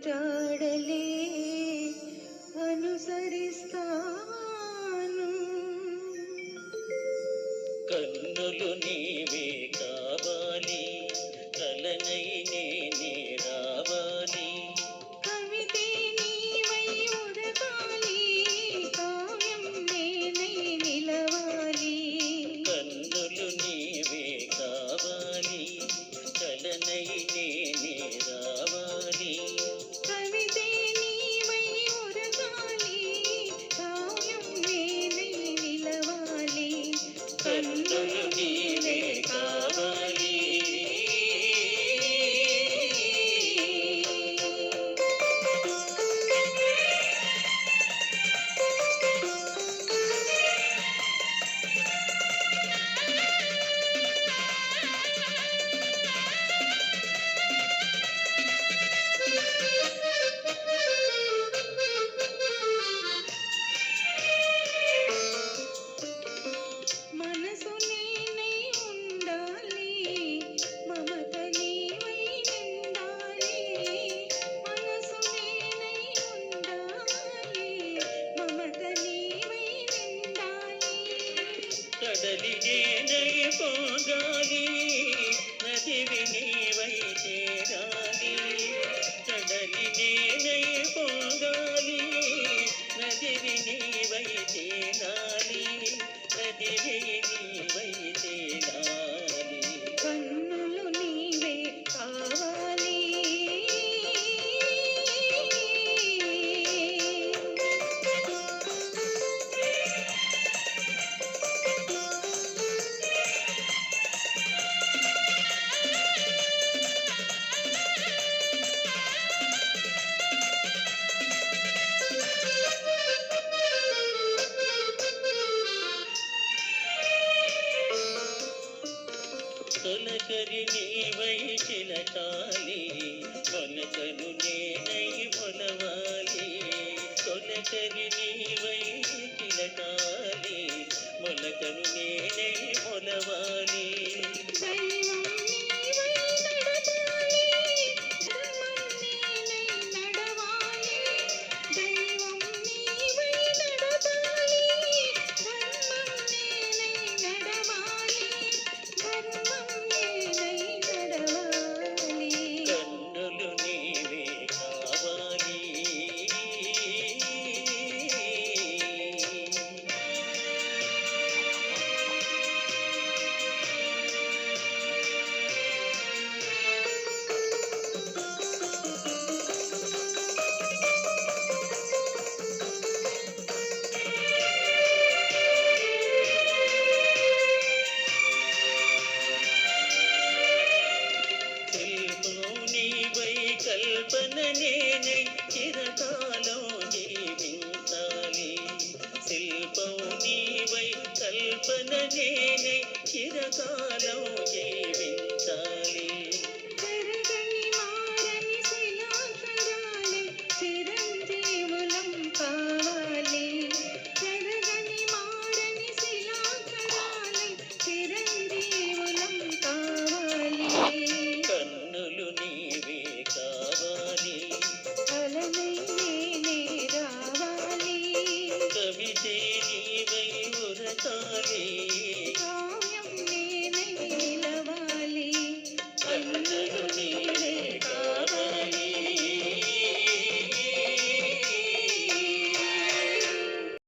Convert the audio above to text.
జాడలే అనుసరిస్తాను. కన్నులు నీవే కావాలి, కలనై నేనే రావాలి. కవితే నీవై ఉరకాలి, కావ్యం నేనై నిలవాలి. కన్నులు నీవే కావాలి, కలనై నేనే రావాలి. కవితే నీవై ఉరకాలి, కావ్యం నేనై నిలవాలి. కన్నులు నీవే కావాలి. మనసు నేనై ఉండాలి, మమత నీవై నిండాలి. మనసు నేనై ఉండాలి, మమత నీవై నిండాలి. కడలి నేనై పోగాలి, నదివి నీవై చేరాలి. కడలి నేనై పోగాలి, నదివి నీవై చేరాలి. నదివి నీవై చేరాలి. కన్నులు నీవే కావాలి. తొలకరి నీవై చిలకాలి, మొలకను నేనై మొలవాలి. తొలకరి నీవై చిలకాలి, మొలకను నేనై మొలవాలి. దైవం నీవై నడపాలి, ధర్మం నేనై నడవాలి. దైవం నీవై నడపాలి, ధర్మం నేనై నడవాలి. ధర్మం నేనై నడవాలి. కన్నులు నీవే కావాలి. శిల్పం నీవై కల్పన నేనై చిరకాలం జీవించాలి. శిల్పం నీవై కల్పన నేనై చిరకాలం